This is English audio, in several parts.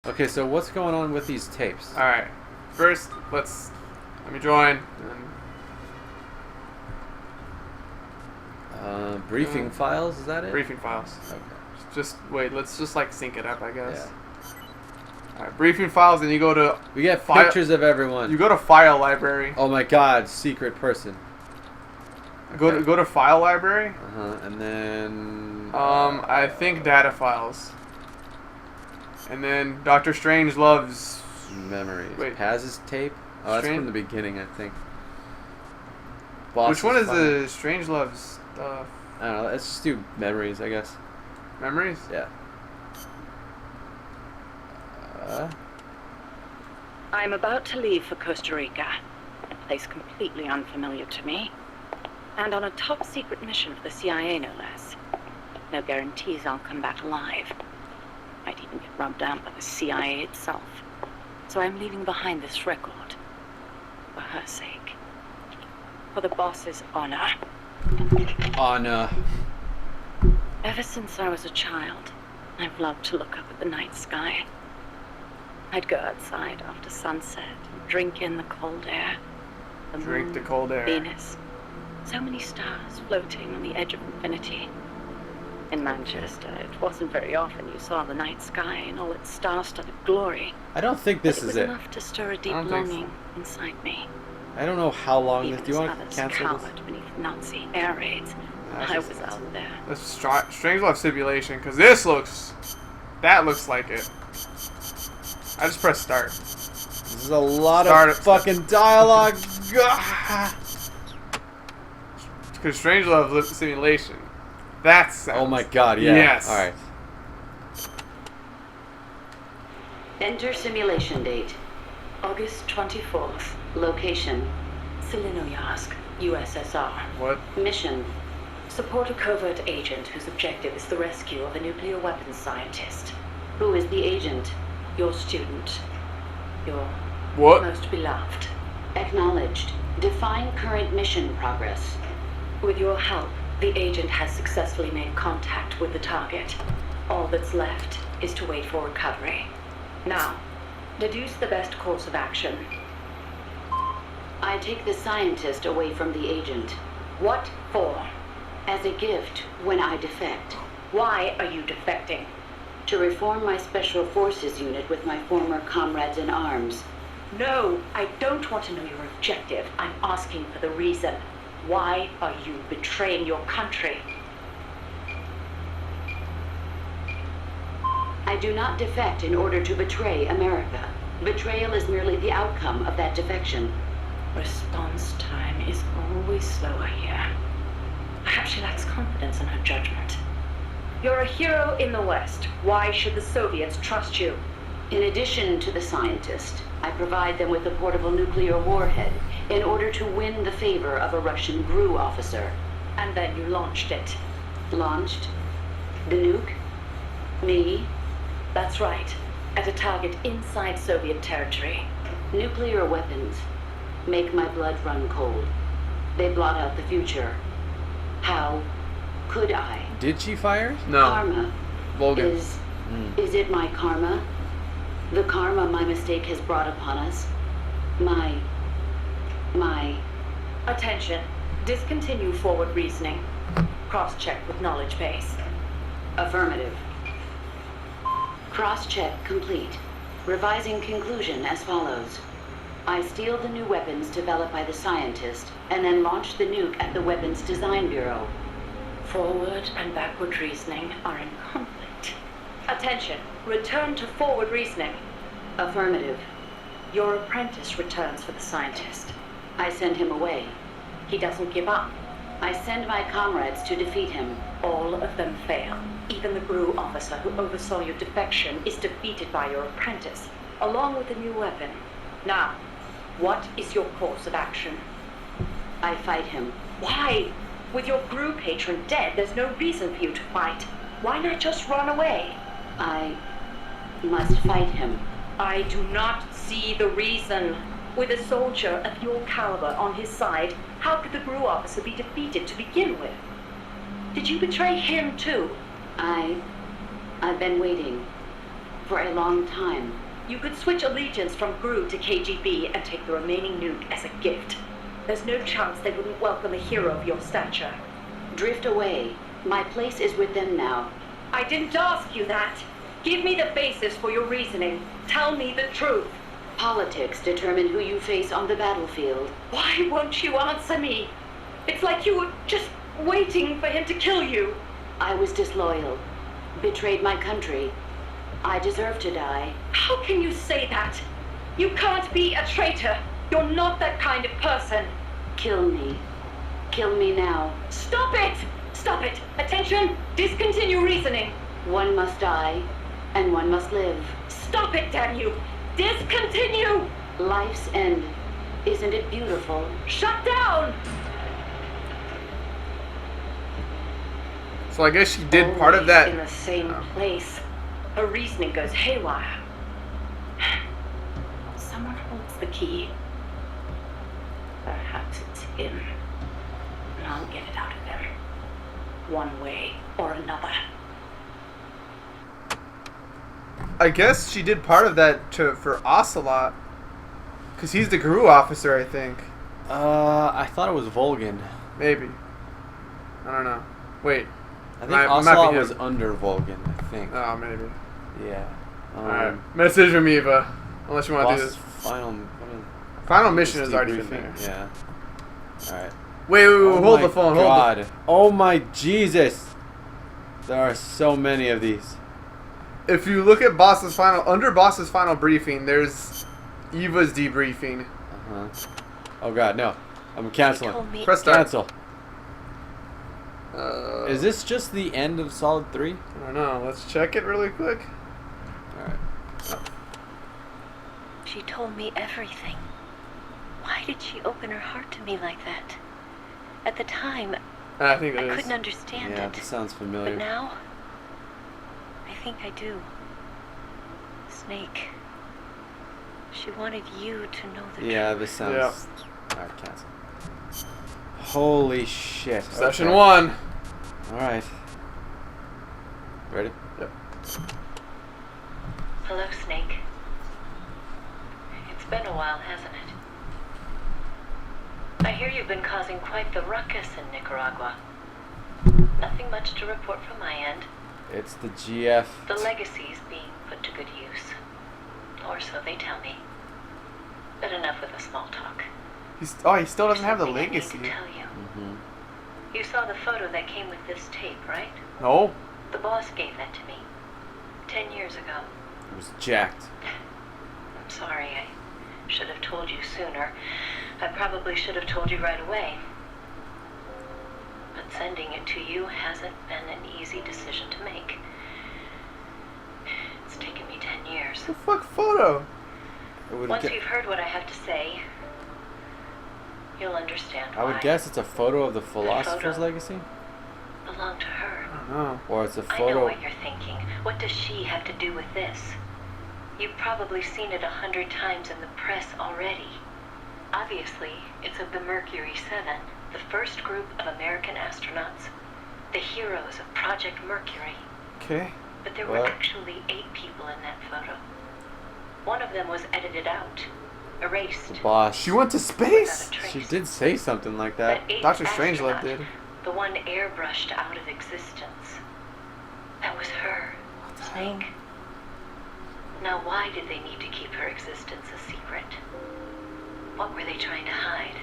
Okay, so what's going on with these tapes? Alright. First, let me join. Briefing files, is that it? Briefing files. Okay. Just wait, let's just like sync it up, I guess. Yeah. Alright, briefing files, and you go to We get pictures of everyone. You go to file library. Oh my god, secret person. Okay. Go to file library. And then I think data files. And then Dr. Strangelove's memories. Wait. Paz's tape? Oh, that's from the beginning, I think. Which one is file. the Strangelove's stuff? I don't know, let's just do memories, I guess. Memories? Yeah. I'm about to leave for Costa Rica, a place completely unfamiliar to me, and on a top secret mission for the CIA, no less. No guarantees I'll come back alive. Might even get rubbed out by the CIA itself. So I'm leaving behind this record. For her sake. For the boss's honor. Honor. Ever since I was a child, I've loved to look up at the night sky. I'd go outside after sunset and drink in the cold air. Drink the cold air. Venus. So many stars floating on the edge of infinity. In Manchester, it wasn't very often you saw the night sky in all its star-studded glory. I don't think this is it. it. was enough to stir a deep I don't think longing inside me. I don't know how long Even this. Do you as want to others cancel cowered this? beneath Nazi air raids, I was out there. Let's Strangelove Simulation, because that looks like it. I just press start. This is a lot Start of it. fucking dialogue. Because Strangelove Simulation. That sounds... Oh my god, yeah. Yes. Alright. Enter simulation date. August 24th. Location. Selinoyarsk, USSR. What? Mission. Support a covert agent whose objective is the rescue of a nuclear weapons scientist. Who is the agent? Your student. Your What? most beloved. Acknowledged. Define current mission progress. With your help, the agent has successfully made contact with the target. All that's left is to wait for recovery. Now, deduce the best course of action. I take the scientist away from the agent. What for? As a gift when I defect. Why are you defecting? To reform my special forces unit with my former comrades in arms. No, I don't want to know your objective. I'm asking for the reason. Why are you betraying your country? I do not defect in order to betray America. Betrayal is merely the outcome of that defection. Response time is always slower here. Perhaps she lacks confidence in her judgment. You're a hero in the West. Why should the Soviets trust you? In addition to the scientist, I provide them with a portable nuclear warhead in order to win the favor of a Russian GRU officer. And then you launched it. Launched? The nuke? Me? That's right. At a target inside Soviet territory. Nuclear weapons make my blood run cold. They blot out the future. How could I? Did she fire? No. Karma. Logan. Is it my karma? The karma my mistake has brought upon us? My... Attention. Discontinue forward reasoning. Cross-check with knowledge base. Affirmative. Cross-check complete. Revising conclusion as follows. I steal the new weapons developed by the scientist, and then launch the nuke at the Weapons Design Bureau. Forward and backward reasoning are in conflict. Attention. Return to forward reasoning. Affirmative. Your apprentice returns for the scientist. I send him away. He doesn't give up. I send my comrades to defeat him. All of them fail. Even the GRU officer who oversaw your defection is defeated by your apprentice, along with the new weapon. Now, what is your course of action? I fight him. Why? With your GRU patron dead, there's no reason for you to fight. Why not just run away? I must fight him. I do not see the reason. With a soldier of your caliber on his side, how could the GRU officer be defeated to begin with? Did you betray him too? I've been waiting. For a long time. You could switch allegiance from GRU to KGB and take the remaining nuke as a gift. There's no chance they wouldn't welcome a hero of your stature. Drift away. My place is with them now. I didn't ask you that. Give me the basis for your reasoning. Tell me the truth. Politics determine who you face on the battlefield. Why won't you answer me? It's like you were just waiting for him to kill you. I was disloyal. Betrayed my country. I deserve to die. How can you say that? You can't be a traitor. You're not that kind of person. Kill me. Kill me now. Stop it! Stop it! Attention! Discontinue reasoning. One must die, and one must live. Stop it, damn you! Discontinue! Life's end. Isn't it beautiful? Shut down! So I guess she did part of that. In the same place. Her reasoning goes haywire. Someone holds the key. Perhaps it's him. And I'll get it out of him. One way or another. I guess she did part of that for Ocelot. Because he's the GRU officer, I think. I thought it was Volgan. Maybe. I don't know. Wait. I think Might be Ocelot him. was under Volgan, I think. Oh, maybe. Yeah. Alright. Message from Eva. Unless you want to do Boss this. Final Mission has already been debriefing. there. Yeah. Alright. Wait, hold the phone. God. Hold Oh my Jesus! There are so many of these. the... If you look at under Boss's final briefing, there's Eva's debriefing. Uh-huh. Oh God, no. I'm canceling. Press start. Cancel. Is this just the end of Solid 3? I don't know. Let's check it really quick. Alright. She told me everything. Why did she open her heart to me like that? At the time, I think it I is. couldn't understand Yeah, it. this sounds But familiar. now, I think I do. Snake, she wanted you to know the Yeah, truth. this sounds... Alright, cancel. Holy shit. Session Okay. 1. Alright. Ready? Yep. Hello, Snake. It's been a while, hasn't it? I hear you've been causing quite the ruckus in Nicaragua. Nothing much to report from my end. It's the GF. The legacy's being put to good use. Or so they tell me. But enough with the small talk. He still doesn't have the Something I need legacy. to tell you. Mm-hmm. You saw the photo that came with this tape, right? No. The boss gave that to me. 10 years ago. It was jacked. I'm sorry, I should have told you sooner. I probably should have told you right away. But sending it to you hasn't been an easy decision to make. It's taken me 10 years. The fuck photo? It would Once ge- you've heard what I have to say, you'll understand why. I would guess it's a photo of the philosopher's photo. legacy? Belong to her. I don't know. Or it's a I know photo... what you're thinking. What does she have to do with this? You've probably seen it 100 times in the press already. Obviously, it's of the Mercury 7, the first group of American astronauts, the heroes of Project Mercury. Okay. But there were What? actually 8 people in that photo. One of them was edited out, erased. The boss. She went to space? without a trace. She did say something like that. That 8th Dr. Strangelove astronaut, did. The one airbrushed out of existence. That was her, Snake. Now why did they need to keep her existence a secret? What were they trying to hide?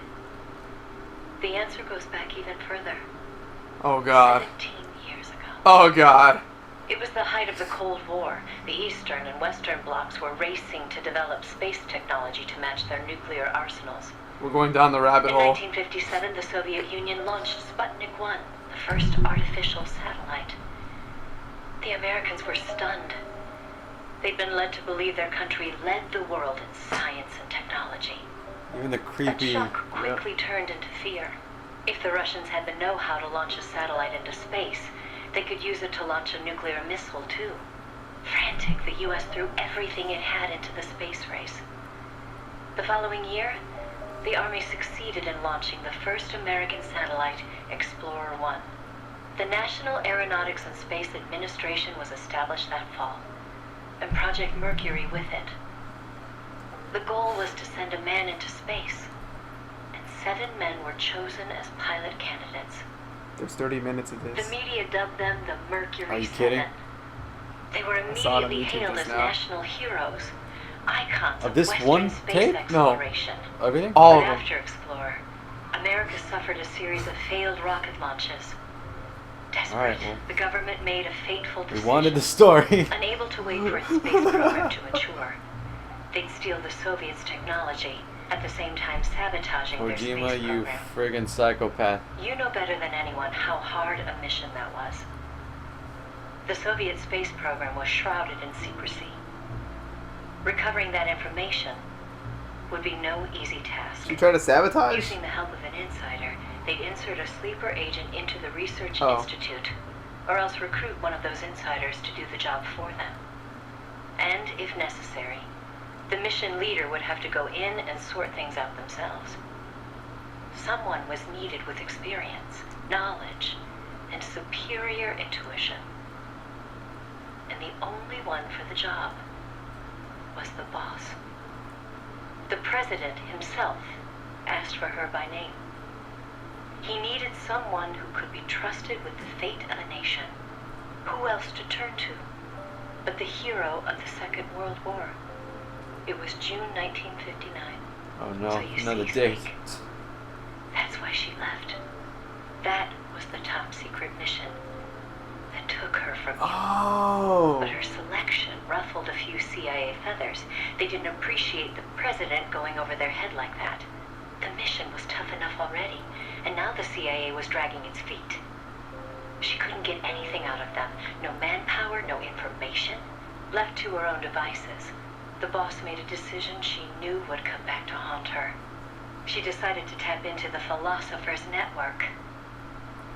The answer goes back even further. Oh god. 17 years ago. Oh god. It was the height of the Cold War. The Eastern and Western blocs were racing to develop space technology to match their nuclear arsenals. We're going down the rabbit In hole. 1957, the Soviet Union launched Sputnik 1, the first artificial satellite. The Americans were stunned. They'd been led to believe their country led the world in science and technology. Even the That creepy... shock quickly turned into fear. If the Russians had the know-how to launch a satellite into space, they could use it to launch a nuclear missile, too. Frantic, the U.S. threw everything it had into the space race. The following year, the Army succeeded in launching the first American satellite, Explorer 1. The National Aeronautics and Space Administration was established that fall. and Project Mercury with it. The goal was to send a man into space, and 7 men were chosen as pilot candidates. There's 30 minutes of The this. media dubbed them the Mercury Are you 7. kidding? They were saw it on immediately YouTube hailed just as now. national heroes, icons Of of this Western one space tape? No. exploration. Everything? All But of them. after Explorer, America suffered a series of failed rocket launches. Desperate, Alright, well. the government made a fateful We decision. wanted the story. Unable to wait for its space program to mature, they'd steal the Soviets' technology, at the same time sabotaging their space Kojima, you program. friggin' psychopath. You know better than anyone how hard a mission that was. The Soviet space program was shrouded in secrecy. Recovering that information would be no easy task. You try to sabotage? Using the help of an insider, they'd insert a sleeper agent into the research Oh. institute, or else recruit one of those insiders to do the job for them. And, if necessary, the mission leader would have to go in and sort things out themselves. Someone was needed with experience, knowledge, and superior intuition. And the only one for the job was the boss. The president himself asked for her by name. He needed someone who could be trusted with the fate of a nation. Who else to turn to but the hero of the Second World War? It was June 1959. Oh no, So you another see, date. Snake, that's why she left. That was the top secret mission that took her from you. Oh. But her selection ruffled a few CIA feathers. They didn't appreciate the president going over their head like that. The mission was tough enough already, and now the CIA was dragging its feet. She couldn't get anything out of them. No manpower, no information. Left to her own devices, the boss made a decision she knew would come back to haunt her. She decided to tap into the Philosopher's Network.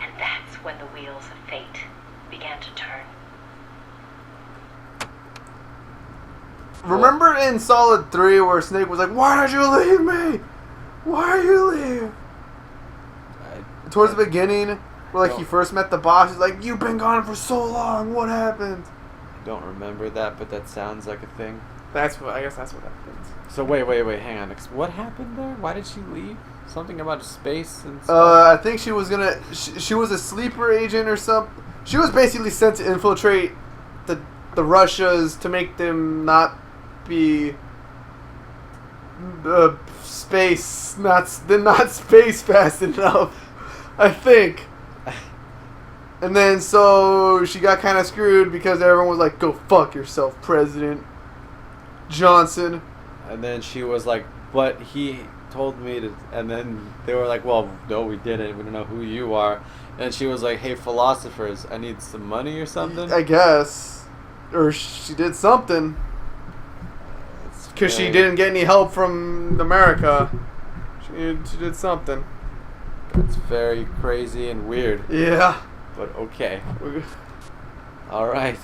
And that's when the wheels of fate began to turn. Remember in Solid 3 where Snake was like, "Why did you leave me? Why did you leave?" Towards the beginning, where like he first met the boss, he's like, "You've been gone for so long. What happened?" I don't remember that, but that sounds like a thing. I guess that's what happens. So wait, hang on. What happened there? Why did she leave? Something about space and stuff? I think she was gonna. She was a sleeper agent or something. She was basically sent to infiltrate the Russias to make them not be space not space fast enough. I think. And then so she got kind of screwed because everyone was like, "Go fuck yourself, President Johnson." And then she was like, but he told me to, and then they were like, well, no, we didn't. We don't know who you are. And she was like, hey, philosophers, I need some money or something. I guess. Or she did something. Because she didn't get any help from America. She did something. It's very crazy and weird, Yeah. but okay. All right.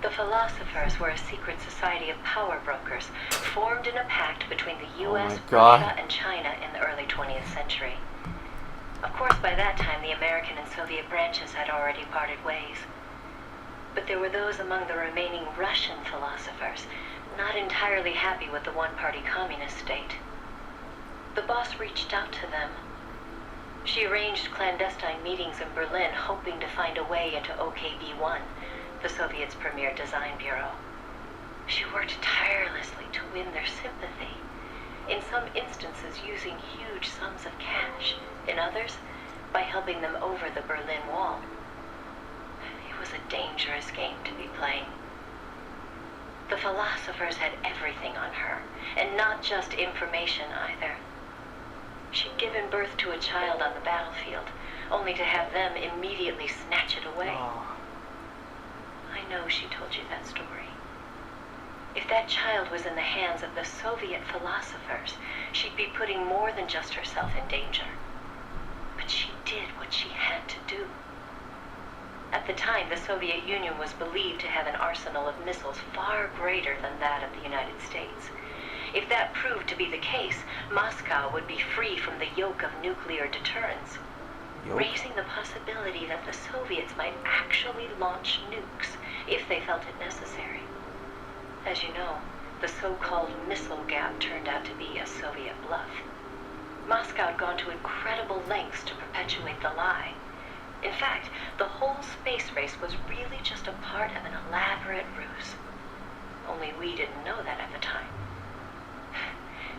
The Philosophers were a secret society of power brokers formed in a pact between the Oh US, my God. Russia, and China in the early 20th century. Of course, by that time, the American and Soviet branches had already parted ways. But there were those among the remaining Russian philosophers not entirely happy with the one-party communist state. The boss reached out to them. She arranged clandestine meetings in Berlin, hoping to find a way into OKB-1, the Soviets' premier design bureau. She worked tirelessly to win their sympathy, in some instances using huge sums of cash, in others, by helping them over the Berlin Wall. It was a dangerous game to be playing. The philosophers had everything on her, and not just information either. She'd given birth to a child on the battlefield, only to have them immediately snatch it away. I know she told you that story. If that child was in the hands of the Soviet philosophers, she'd be putting more than just herself in danger. But she did what she had to do. At the time, the Soviet Union was believed to have an arsenal of missiles far greater than that of the United States. If that proved to be the case, Moscow would be free from the yoke of nuclear deterrence. raising the possibility that the Soviets might actually launch nukes if they felt it necessary. As you know, the so-called missile gap turned out to be a Soviet bluff. Moscow had gone to incredible lengths to perpetuate the lie. In fact, the whole space race was really just a part of an elaborate ruse. Only we didn't know that at the time.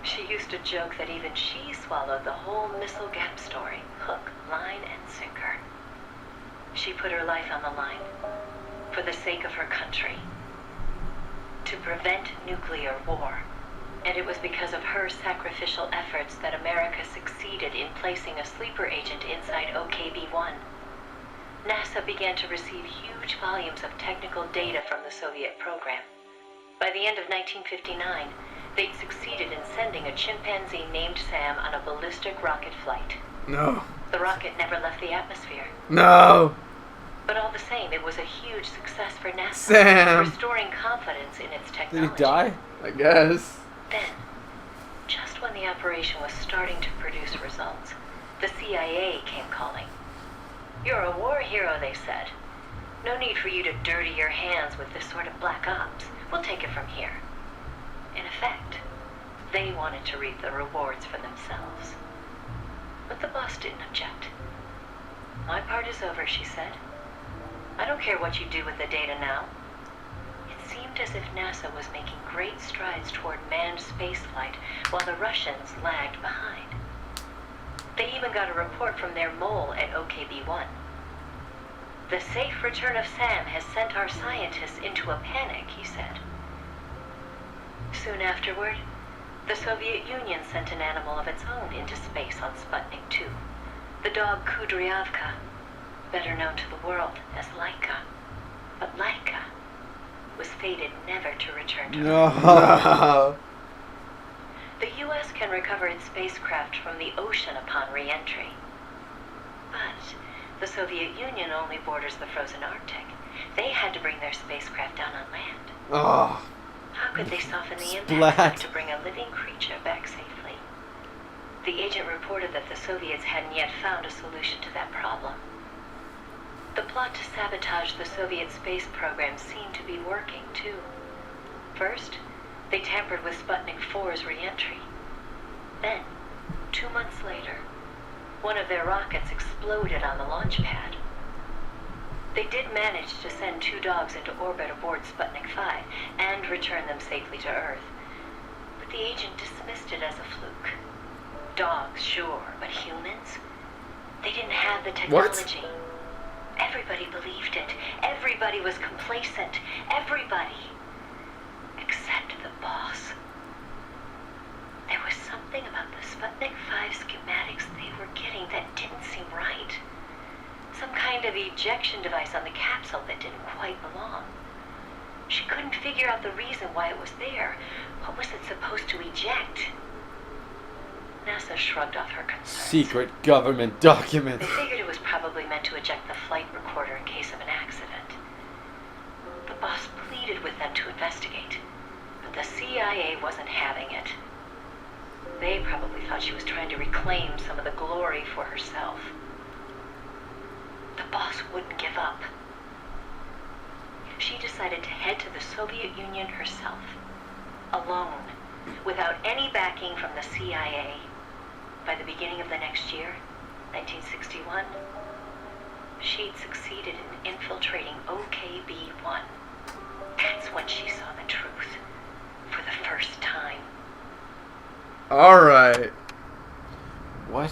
She used to joke that even she swallowed the whole missile gap story, hook, line, and sinker. She put her life on the line for the sake of her country, to prevent nuclear war. And it was because of her sacrificial efforts that America succeeded in placing a sleeper agent inside OKB-1. NASA began to receive huge volumes of technical data from the Soviet program. By the end of 1959, they'd succeeded in sending a chimpanzee named Sam on a ballistic rocket flight. No. The rocket never left the atmosphere. No. But all the same, it was a huge success for NASA, Sam. restoring confidence in its Did technology. he die? I guess. Then, just when the operation was starting to produce results, the CIA came calling. "You're a war hero," they said. "No need for you to dirty your hands with this sort of black ops. We'll take it from here." In effect, they wanted to reap the rewards for themselves. But the boss didn't object. "My part is over," she said. "I don't care what you do with the data now." It seemed as if NASA was making great strides toward manned spaceflight while the Russians lagged behind. They even got a report from their mole at OKB-1. "The safe return of Sam has sent our scientists into a panic," he said. Soon afterward, the Soviet Union sent an animal of its own into space on Sputnik 2, the dog Kudryavka, better known to the world as Laika. But Laika was fated never to return to Earth. No. The U.S. can recover its spacecraft from the ocean upon re-entry. But the Soviet Union only borders the frozen Arctic. They had to bring their spacecraft down on land. Oh. How could they soften the impact Splat. enough to bring a living creature back safely? The agent reported that the Soviets hadn't yet found a solution to that problem. The plot to sabotage the Soviet space program seemed to be working, too. First, they tampered with Sputnik 4's re-entry. Then, 2 months later, one of their rockets exploded on the launch pad. They did manage to send 2 dogs into orbit aboard Sputnik 5 and return them safely to Earth. But the agent dismissed it as a fluke. Dogs, sure, but humans? They didn't have the technology. Everybody believed it. Everybody was complacent. Everybody. Except the boss. There was something about the Sputnik 5 schematics they were getting that didn't seem right. Some kind of ejection device on the capsule that didn't quite belong. She couldn't figure out the reason why it was there. What was it supposed to eject? NASA shrugged off her concerns. Secret government documents. They figured it was probably meant to eject the flight recorder in case of an accident. The boss pleaded with them to investigate, but the CIA wasn't having it. They probably thought she was trying to reclaim some of the glory for herself. The boss wouldn't give up. She decided to head to the Soviet Union herself, alone, without any backing from the CIA. By the beginning of the next year, 1961, she'd succeeded in infiltrating OKB-1. That's when she saw the truth, for the first time. Alright. What?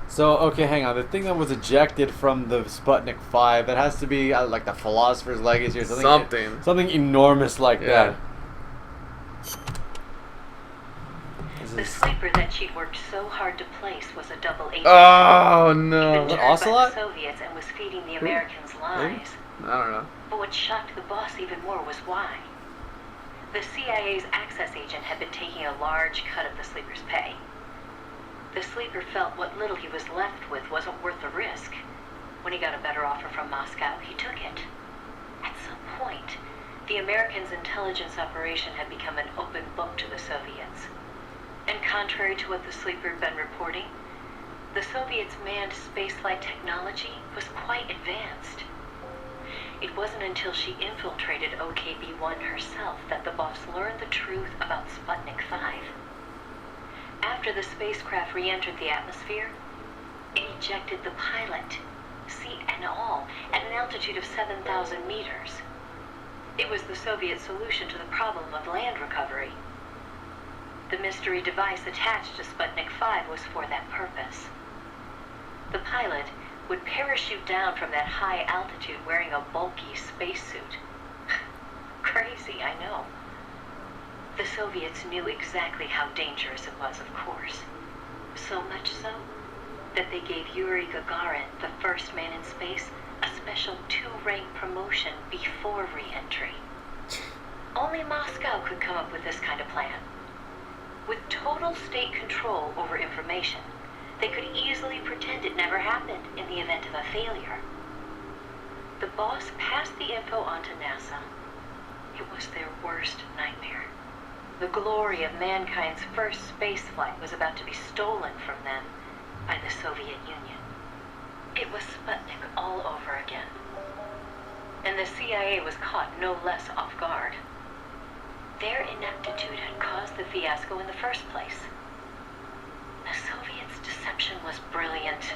So, okay, hang on. The thing that was ejected from the Sputnik 5, it has to be like the Philosopher's Legacy or something. Something enormous like that. The sleeper that she'd worked so hard to place was a double agent. Oh, He'd no. been What, turned by Ocelot? the Soviets and was feeding the Americans lies. I don't know. But what shocked the boss even more was why. The CIA's access agent had been taking a large cut of the sleeper's pay. The sleeper felt what little he was left with wasn't worth the risk. When he got a better offer from Moscow, he took it. At some point, the Americans' intelligence operation had become an open book to the Soviets. And contrary to what the sleeper had been reporting, The Soviets' manned spaceflight technology was quite advanced. It wasn't until she infiltrated OKB-1 herself that the boss learned the truth about Sputnik 5. After the spacecraft re-entered the atmosphere, it ejected the pilot, seat and all, at an altitude of 7,000 meters. It was the Soviet solution to the problem of land recovery. The mystery device attached to Sputnik 5 was for that purpose. The pilot would parachute down from that high altitude wearing a bulky spacesuit. Crazy, I know. The Soviets knew exactly how dangerous it was, of course. So much so that they gave Yuri Gagarin, the first man in space, a special 2-rank promotion before re-entry. Only Moscow could come up with this kind of plan. With total state control over information, they could easily pretend it never happened in the event of a failure. The boss passed the info on to NASA. It was their worst nightmare. The glory of mankind's first spaceflight was about to be stolen from them by the Soviet Union. It was Sputnik all over again. And the CIA was caught no less off guard. Their ineptitude had caused the fiasco in the first place. The Soviets' deception was brilliant.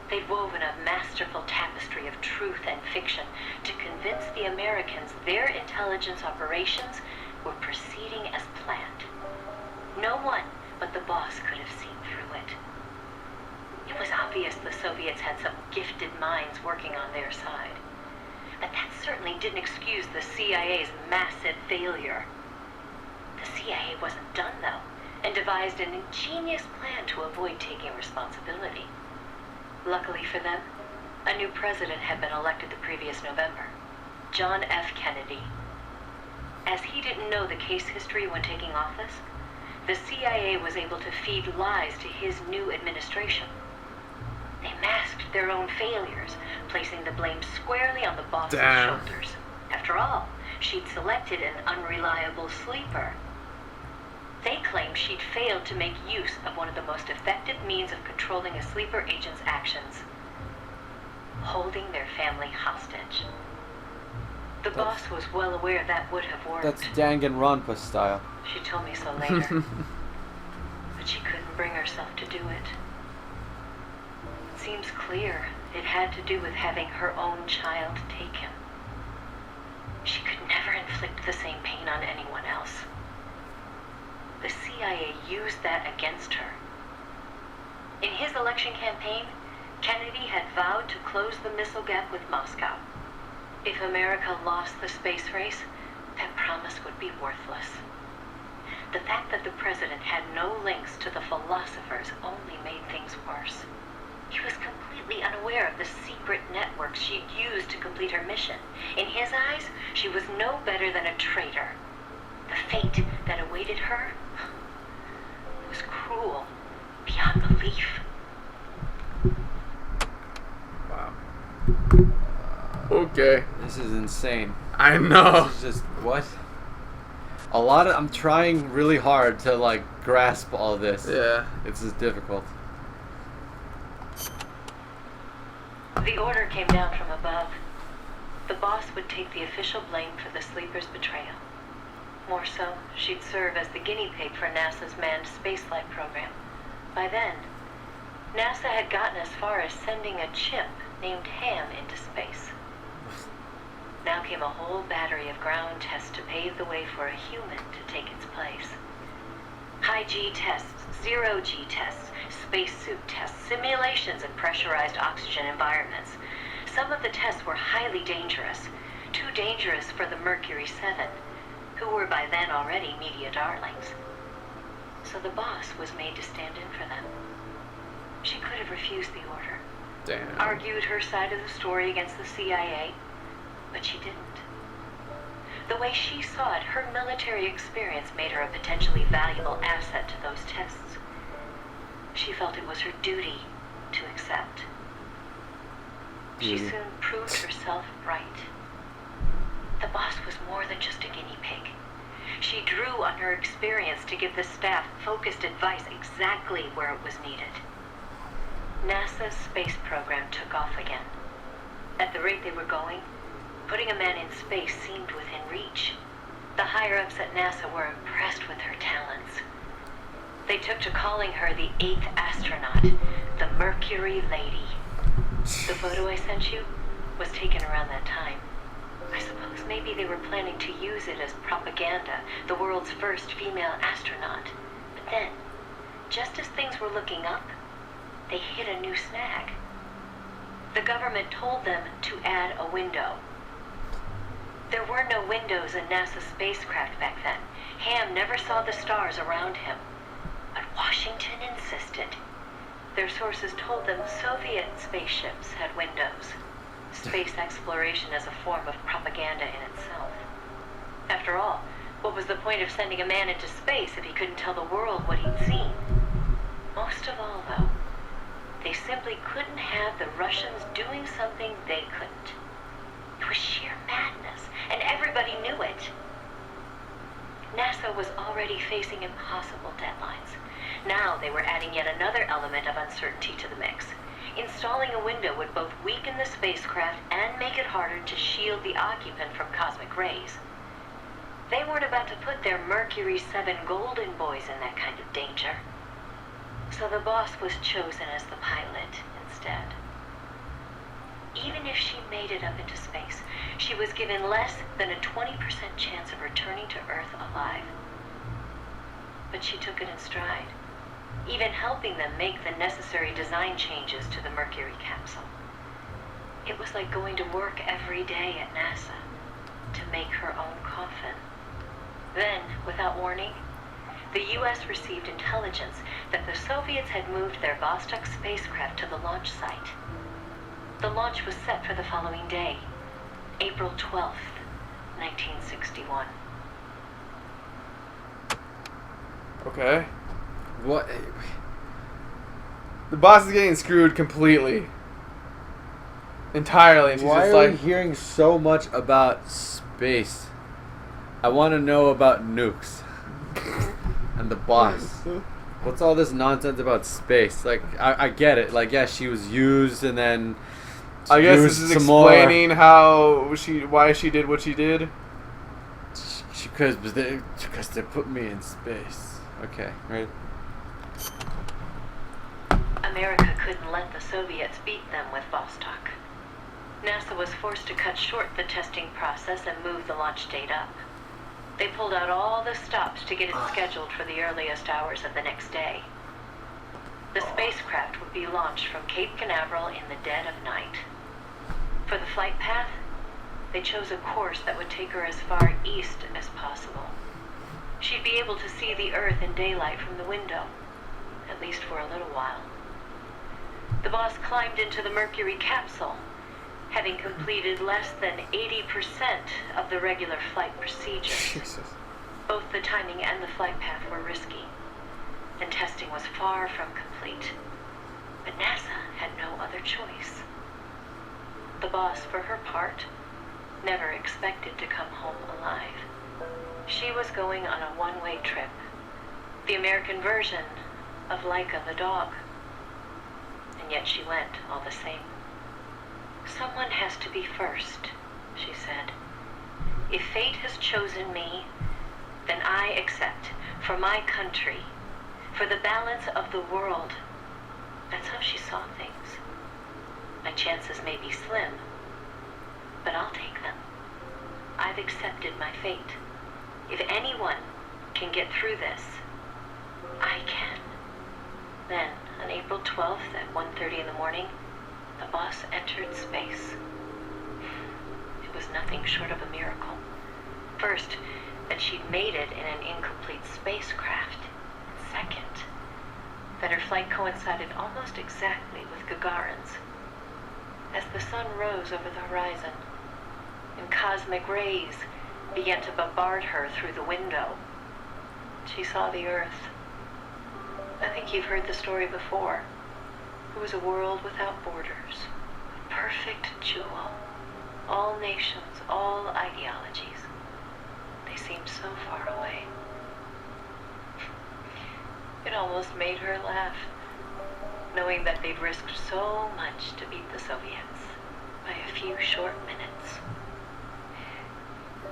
They'd woven a masterful tapestry of truth and fiction to convince the Americans their intelligence operations were proceeding as planned. No one but the boss could have seen through it. It was obvious the Soviets had some gifted minds working on their side. But that certainly didn't excuse the CIA's massive failure. The CIA wasn't done, though, and devised an ingenious plan to avoid taking responsibility. Luckily for them, a new president had been elected the previous November, John F. Kennedy. As he didn't know the case history when taking office, the CIA was able to feed lies to his new administration. They masked their own failures, placing the blame squarely on the boss's shoulders. After all, she'd selected an unreliable sleeper. They claimed she'd failed to make use of one of the most effective means of controlling a sleeper agent's actions: holding their family hostage. The boss was well aware that would have worked. That's Danganronpa style. She told me so later. But she couldn't bring herself to do it. It seems clear it had to do with having her own child taken. She could never inflict the same pain on anyone else. The CIA used that against her. In his election campaign, Kennedy had vowed to close the missile gap with Moscow. If America lost the space race, that promise would be worthless. The fact that the president had no links to the philosophers only made things worse. He was completely unaware of the secret networks she'd used to complete her mission. In his eyes, she was no better than a traitor. The fate that awaited her was cruel beyond belief. Wow. Okay. This is insane. I know. This is just what? I'm trying really hard to like grasp all this. Yeah. It's just difficult. The order came down from above. The boss would take the official blame for the sleeper's betrayal. More so, she'd serve as the guinea pig for NASA's manned spaceflight program. By then, NASA had gotten as far as sending a chimp named Ham into space. Now came a whole battery of ground tests to pave the way for a human to take its place. High G tests, zero G tests, spacesuit tests, simulations in pressurized oxygen environments. Some of the tests were highly dangerous, too dangerous for the Mercury 7, who were by then already media darlings. So the boss was made to stand in for them. She could have refused the order, Damn. argued her side of the story against the CIA, but she didn't. The way she saw it, her military experience made her a potentially valuable asset to those tests. She felt it was her duty to accept. She soon proved herself right. The boss was more than just a guinea pig. She drew on her experience to give the staff focused advice exactly where it was needed. NASA's space program took off again. At the rate they were going, putting a man in space seemed within reach. The higher-ups at NASA were impressed with her talents. They took to calling her the 8th astronaut, the Mercury Lady. The photo I sent you was taken around that time. I suppose maybe they were planning to use it as propaganda, the world's first female astronaut. But then, just as things were looking up, they hit a new snag. The government told them to add a window. There were no windows in NASA's spacecraft back then. Ham never saw the stars around him. But Washington insisted. Their sources told them Soviet spaceships had windows. Space exploration as a form of propaganda in itself. After all, what was the point of sending a man into space if he couldn't tell the world what he'd seen? Most of all, though, they simply couldn't have the Russians doing something they couldn't. It was sheer madness, and everybody knew it. NASA was already facing impossible deadlines. Now they were adding yet another element of uncertainty to the mix. Installing a window would both weaken the spacecraft and make it harder to shield the occupant from cosmic rays. They weren't about to put their Mercury 7 golden boys in that kind of danger. So the boss was chosen as the pilot instead. Even if she made it up into space, she was given less than a 20% chance of returning to Earth alive. But she took it in stride, even helping them make the necessary design changes to the Mercury capsule. It was like going to work every day at NASA to make her own coffin. Then, without warning, the U.S. received intelligence that the Soviets had moved their Vostok spacecraft to the launch site. The launch was set for the following day, April 12th, 1961. Okay. What? The boss is getting screwed completely. Entirely. And she's Why just are like, we hearing so much about space? I want to know about nukes. And the boss. What's all this nonsense about space? Like, I get it. Like, yeah, she was used and then I guess used this is some more. explaining why she did what she did. Because they put me in space. Okay, right. America couldn't let the Soviets beat them with Vostok. NASA was forced to cut short the testing process and move the launch date up. They pulled out all the stops to get it scheduled for the earliest hours of the next day. The spacecraft would be launched from Cape Canaveral in the dead of night. For the flight path, they chose a course that would take her as far east as possible. She'd be able to see the Earth in daylight from the window, at least for a little while. The boss climbed into the Mercury capsule, having completed less than 80% of the regular flight procedure. Jesus. Both the timing and the flight path were risky, and testing was far from complete. But NASA had no other choice. The boss, for her part, never expected to come home alive. She was going on a one-way trip, the American version of Laika the dog. And yet she went all the same. Someone has to be first, she said. If fate has chosen me, then I accept, for my country, for the balance of the world. That's how she saw things. My chances may be slim, but I'll take them. I've accepted my fate. If anyone can get through this, I can. Then, on April 12th at 1:30 in the morning, the boss entered space. It was nothing short of a miracle. First, that she'd made it in an incomplete spacecraft. And second, that her flight coincided almost exactly with Gagarin's. As the sun rose over the horizon, and cosmic rays began to bombard her through the window, she saw the Earth. I think you've heard the story before. It was a world without borders, a perfect jewel. All nations, all ideologies. They seemed so far away. It almost made her laugh. knowing that they'd risked so much to beat the Soviets by a few short minutes.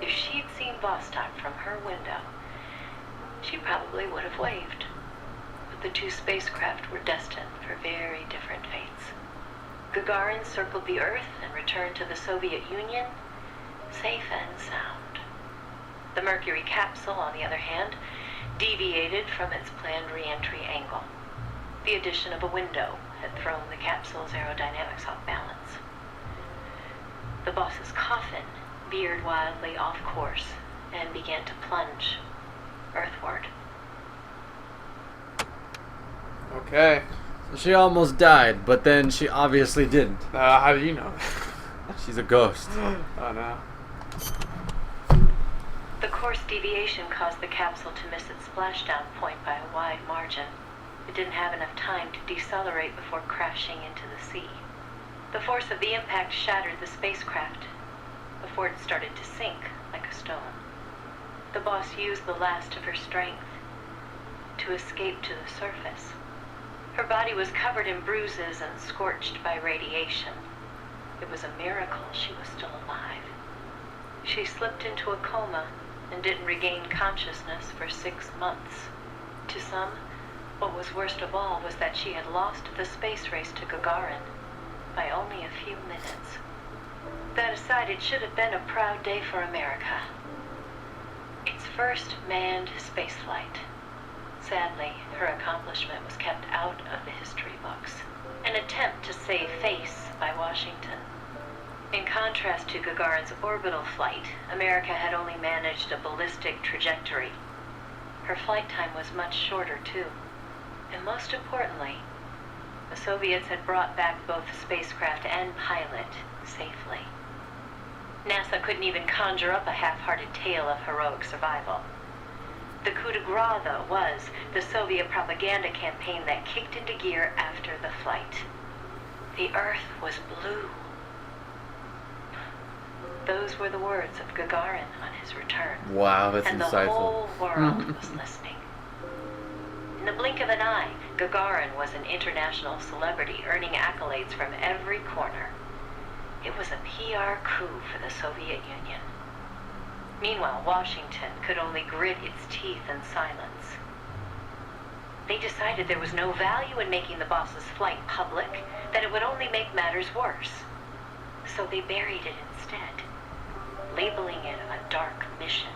If she'd seen Vostok from her window, she probably would have waved. But the two spacecraft were destined for very different fates. Gagarin circled the Earth and returned to the Soviet Union, safe and sound. The Mercury capsule, on the other hand, deviated from its planned re-entry angle. The addition of a window had thrown the capsule's aerodynamics off balance. The boss's coffin veered wildly off course and began to plunge earthward. Okay. So she almost died, but then she obviously didn't. How do you know? She's a ghost. Oh no. The course deviation caused the capsule to miss its splashdown point by a wide margin. It didn't have enough time to decelerate before crashing into the sea. The force of the impact shattered the spacecraft before it started to sink like a stone. The boss used the last of her strength to escape to the surface. Her body was covered in bruises and scorched by radiation. It was a miracle she was still alive. She slipped into a coma and didn't regain consciousness for 6 months. To some, what was worst of all was that she had lost the space race to Gagarin by only a few minutes. That aside, it should have been a proud day for America. Its first manned spaceflight. Sadly, her accomplishment was kept out of the history books. An attempt to save face by Washington. In contrast to Gagarin's orbital flight, America had only managed a ballistic trajectory. Her flight time was much shorter, too. And most importantly, the Soviets had brought back both spacecraft and pilot safely. NASA couldn't even conjure up a half-hearted tale of heroic survival. The coup de grace, though, was the Soviet propaganda campaign that kicked into gear after the flight. The Earth was blue. Those were the words of Gagarin on his return. Wow, that's and insightful. The whole world was listening. In the blink of an eye, Gagarin was an international celebrity, earning accolades from every corner. It was a PR coup for the Soviet Union. Meanwhile, Washington could only grit its teeth in silence. They decided there was no value in making the boss's flight public, that it would only make matters worse. So they buried it instead, labeling it a dark mission.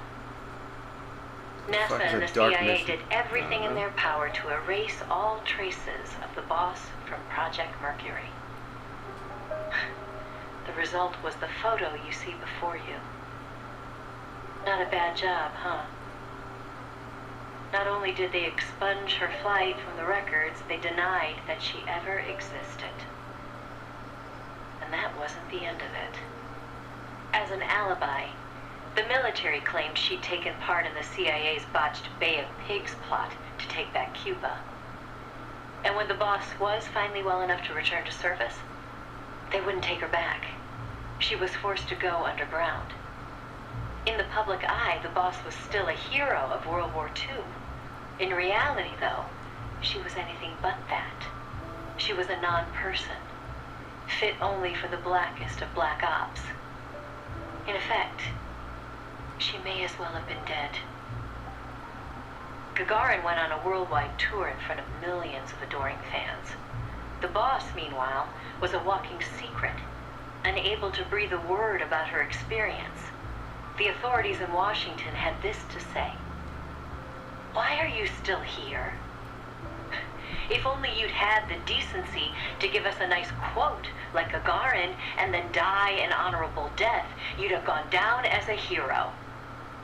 NASA and the CIA did everything in their power to erase all traces of the boss from Project Mercury. The result was the photo you see before you. Not a bad job, huh? Not only did they expunge her flight from the records, they denied that she ever existed. And that wasn't the end of it. As an alibi, the military claimed she'd taken part in the CIA's botched Bay of Pigs plot to take back Cuba. And when the boss was finally well enough to return to service, they wouldn't take her back. She was forced to go underground. In the public eye, the boss was still a hero of World War II. In reality, though, she was anything but that. She was a non-person, fit only for the blackest of black ops. In effect, she may as well have been dead. Gagarin went on a worldwide tour in front of millions of adoring fans. The boss, meanwhile, was a walking secret, unable to breathe a word about her experience. The authorities in Washington had this to say: "Why are you still here? If only you'd had the decency to give us a nice quote like Gagarin and then die an honorable death, you'd have gone down as a hero."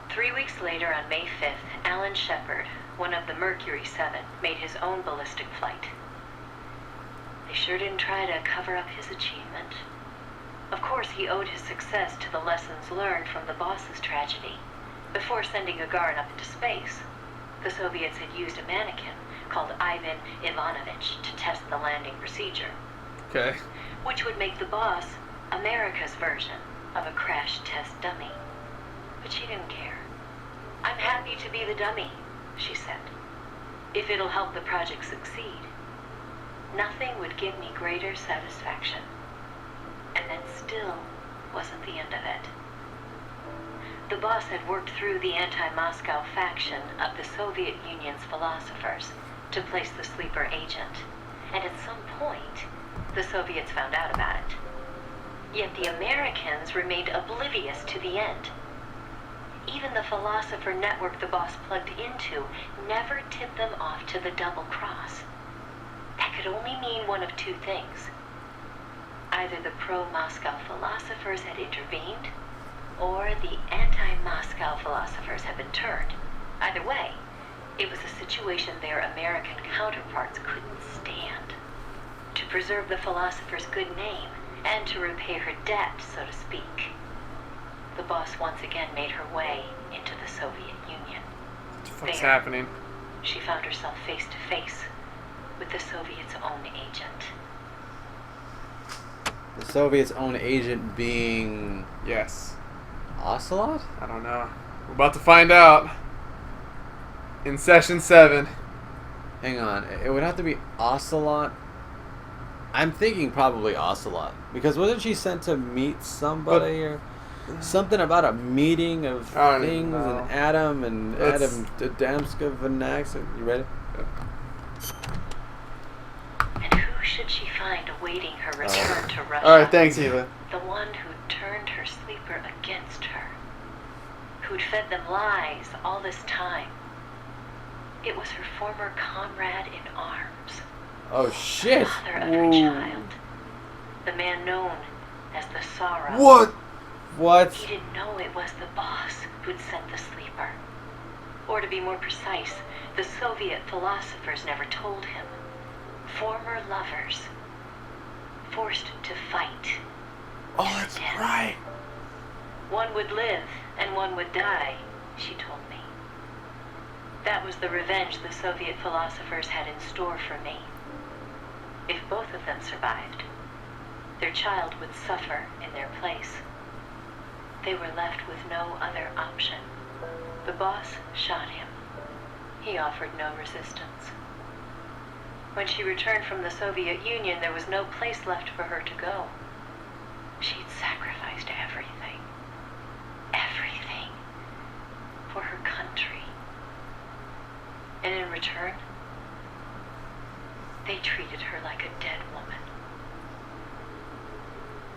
3 weeks later, on May 5th, Alan Shepard, one of the Mercury 7, made his own ballistic flight. They sure didn't try to cover up his achievement. Of course, he owed his success to the lessons learned from the boss's tragedy. Before sending Gagarin up into space, the Soviets had used a mannequin called Ivan Ivanovich to test the landing procedure. Okay. Which would make the boss America's version of a crash test dummy. But she didn't care. "I'm happy to be the dummy," she said, "if it'll help the project succeed." Nothing would give me greater satisfaction. And that still wasn't the end of it. The boss had worked through the anti-Moscow faction of the Soviet Union's philosophers to place the sleeper agent, and at some point, the Soviets found out about it. Yet the Americans remained oblivious to the end. Even the philosopher network the boss plugged into never tipped them off to the double cross. That could only mean one of two things. Either the pro-Moscow philosophers had intervened, or the anti-Moscow philosophers had been turned. Either way, it was a situation their American counterparts couldn't stand. To preserve the philosopher's good name, and to repay her debt, so to speak, the boss once again made her way into the Soviet Union. What's There, happening? she found herself face to face with the Soviets' own agent. The Soviets' own agent being Yes. Ocelot? I don't know. We're about to find out. In session 7. Hang on. It would have to be Ocelot. I'm thinking probably Ocelot. Because wasn't she sent to meet somebody or something about a meeting of I don't even things know. and Adam and It's- Adam Adamska Vanax? You ready? And who should she find awaiting her return to Russia? Alright, thanks, Eva. The one who'd turned her sleeper against her. Who'd fed them lies all this time. It was her former comrade in arms. Oh shit! Father of her Whoa. child. The man known as the Sorrow. What? What? He didn't know it was the boss who'd sent the sleeper. Or to be more precise, the Soviet philosophers never told him. Former lovers. Forced to fight. Oh, that's Yes. right. One would live and one would die, she told me. That was the revenge the Soviet philosophers had in store for me. If both of them survived, their child would suffer in their place. They were left with no other option. The boss shot him. He offered no resistance. When she returned from the Soviet Union, there was no place left for her to go. She'd sacrificed everything. Everything. For her country. And in return, they treated her like a dead woman.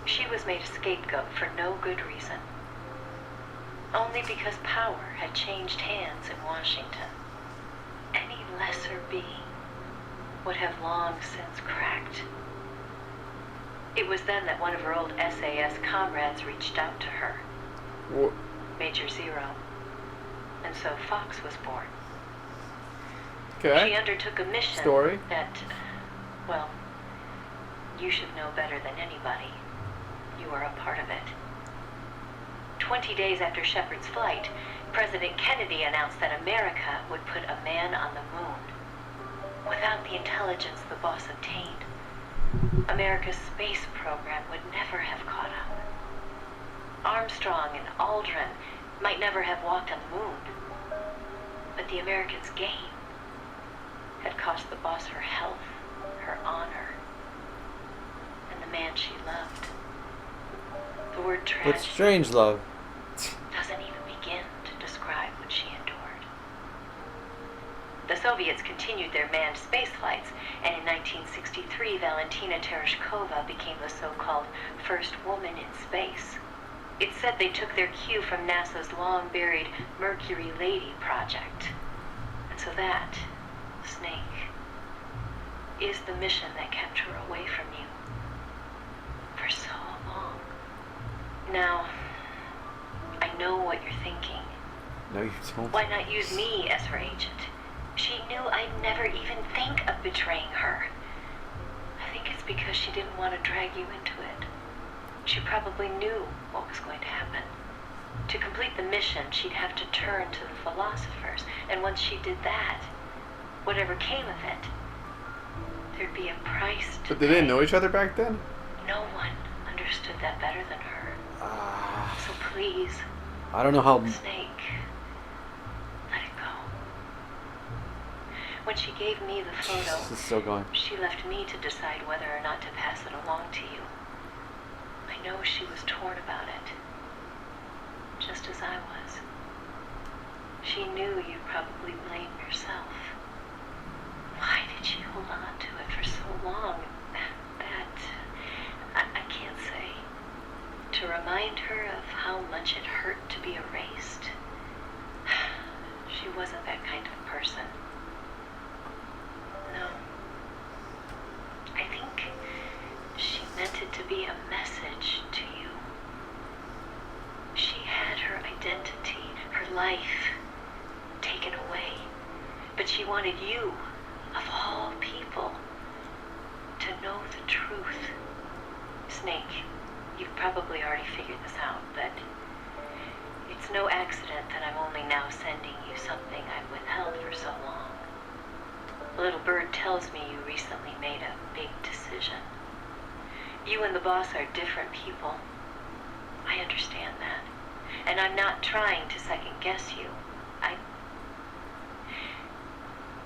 She was made a scapegoat for no good reason. Only because power had changed hands in Washington. Any lesser being would have long since cracked. It was then that one of her old SAS comrades reached out to her, Wha- Major Zero. And so Fox was born. She Okay. undertook a mission Story. that, well, you should know better than anybody. You are a part of it. 20 days after Shepard's flight, President Kennedy announced that America would put a man on the moon. Without the intelligence the boss obtained, America's space program would never have caught up. Armstrong and Aldrin might never have walked on the moon. But the Americans' game had cost the boss her health, her honor, and the man she loved. The word But tragedy Strangelove. doesn't even begin to describe what she endured. The Soviets continued their manned space flights, and in 1963, Valentina Tereshkova became the so-called first woman in space. It said they took their cue from NASA's long-buried Mercury Lady project. And so that, Snake, is the mission that kept her away from you for so long. Now, I know what you're thinking. No, you don't. Why not use me as her agent? She knew I'd never even think of betraying her. I think it's because she didn't want to drag you into it. She probably knew what was going to happen. To complete the mission, she'd have to turn to the philosophers, and once she did that, whatever came of it, there'd be a price to But they didn't pay. know each other back then? No one understood that better than her. Ah, So please, I don't know how. Snake, let it go. When she gave me the photo, This is still going. she left me to decide whether or not to pass it along to you. I know she was torn about it, just as I was. She knew you'd probably blame yourself. Why did she hold on to it for so long? I can't say. To remind her of how much it hurt to be erased. She wasn't that kind of person. No. I think she meant it to be a message to you. She had her identity, her life, taken away. But she wanted you, of all people, to know the truth. Snake, you've probably already figured this out, but it's no accident that I'm only now sending you something I've withheld for so long. Little Bird tells me you recently made a big decision. You and the boss are different people. I understand that. And I'm not trying to second guess you.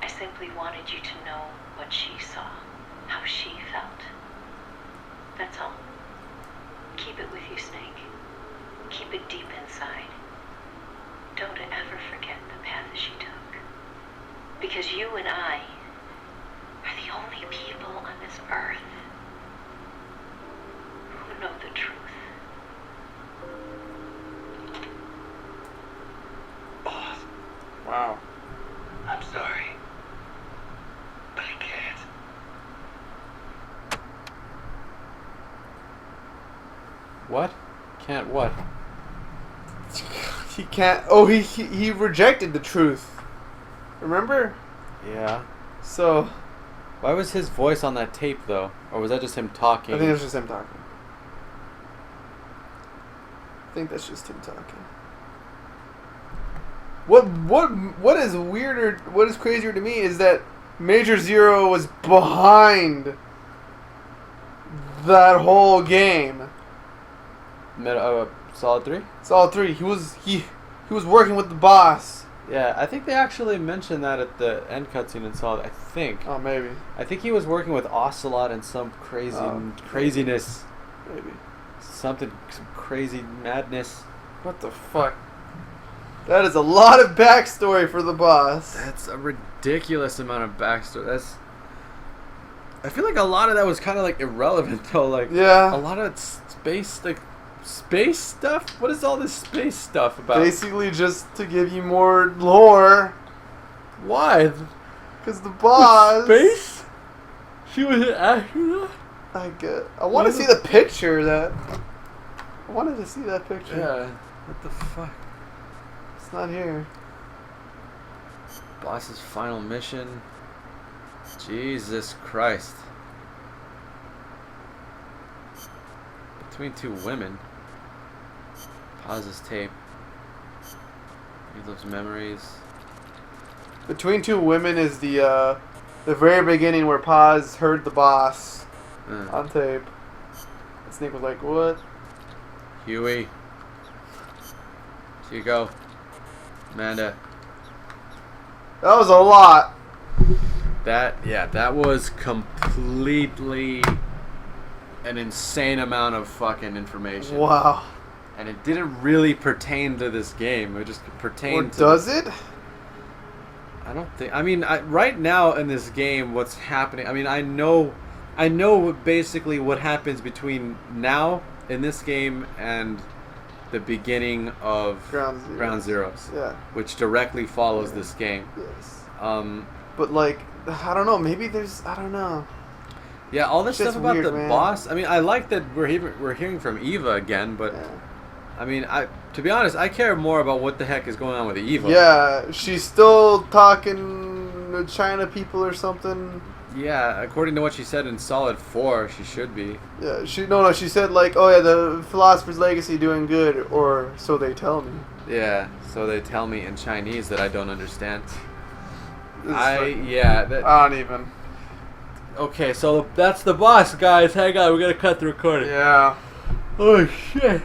I simply wanted you to know what she saw, how she felt. That's all. Keep it with you, Snake. Keep it deep inside. Don't ever forget the path she took. Because you and I are the only people on this earth who know the truth. Oh, wow. I'm sorry, but I can't. What? Can't what? He can't. Oh, he rejected the truth. Remember? Yeah. So Why was his voice on that tape though? Or was that just him talking? I think that's just him talking. I think that's just him talking. What is weirder? What is crazier to me is that Major Zero was behind that whole game. Solid 3? Solid 3. He was working with the boss. Yeah, I think they actually mentioned that at the end cutscene in Solid. I think. Oh, maybe. I think he was working with Ocelot and some craziness. Maybe. Some crazy madness. What the fuck? That is a lot of backstory for the boss. That's a ridiculous amount of backstory. I feel like a lot of that was kind of like irrelevant though. Like Yeah. a lot of space stuff. What is all this space stuff about? Basically just to give you more lore. Why? Because the boss... Space? She was an astronaut? I want to see the picture of that. I wanted to see that picture. Yeah. What the fuck? It's not here. Boss's final mission. Jesus Christ. Between two women. Pause this tape. Relives memories. Between two women is the very beginning where Paz heard the boss on tape. And Snake was like, "What?" Huey. Chico. Amanda. That was a lot. That was completely an insane amount of fucking information. Wow. And it didn't really pertain to this game. It just pertained Or to... does it? I don't think... I mean, right now in this game, what's happening... I mean, I know basically what happens between now in this game and the beginning of Ground Zeroes. Yeah. Which directly follows this game. Yes. But like, I don't know. Maybe there's... I don't know. yeah, all this It's stuff about weird, the man. boss. I mean, I like that we're hearing from Eva again, but... Yeah. I mean, to be honest, I care more about what the heck is going on with Eva. Yeah, she's still talking to China people or something. Yeah, according to what she said in Solid 4, she should be. Yeah, she said like, oh yeah, the Philosopher's Legacy doing good, or so they tell me. Yeah, so they tell me in Chinese that I don't understand. I don't even. Okay, so that's the boss, guys. Hang on, we gotta cut the recording. Yeah. Oh shit.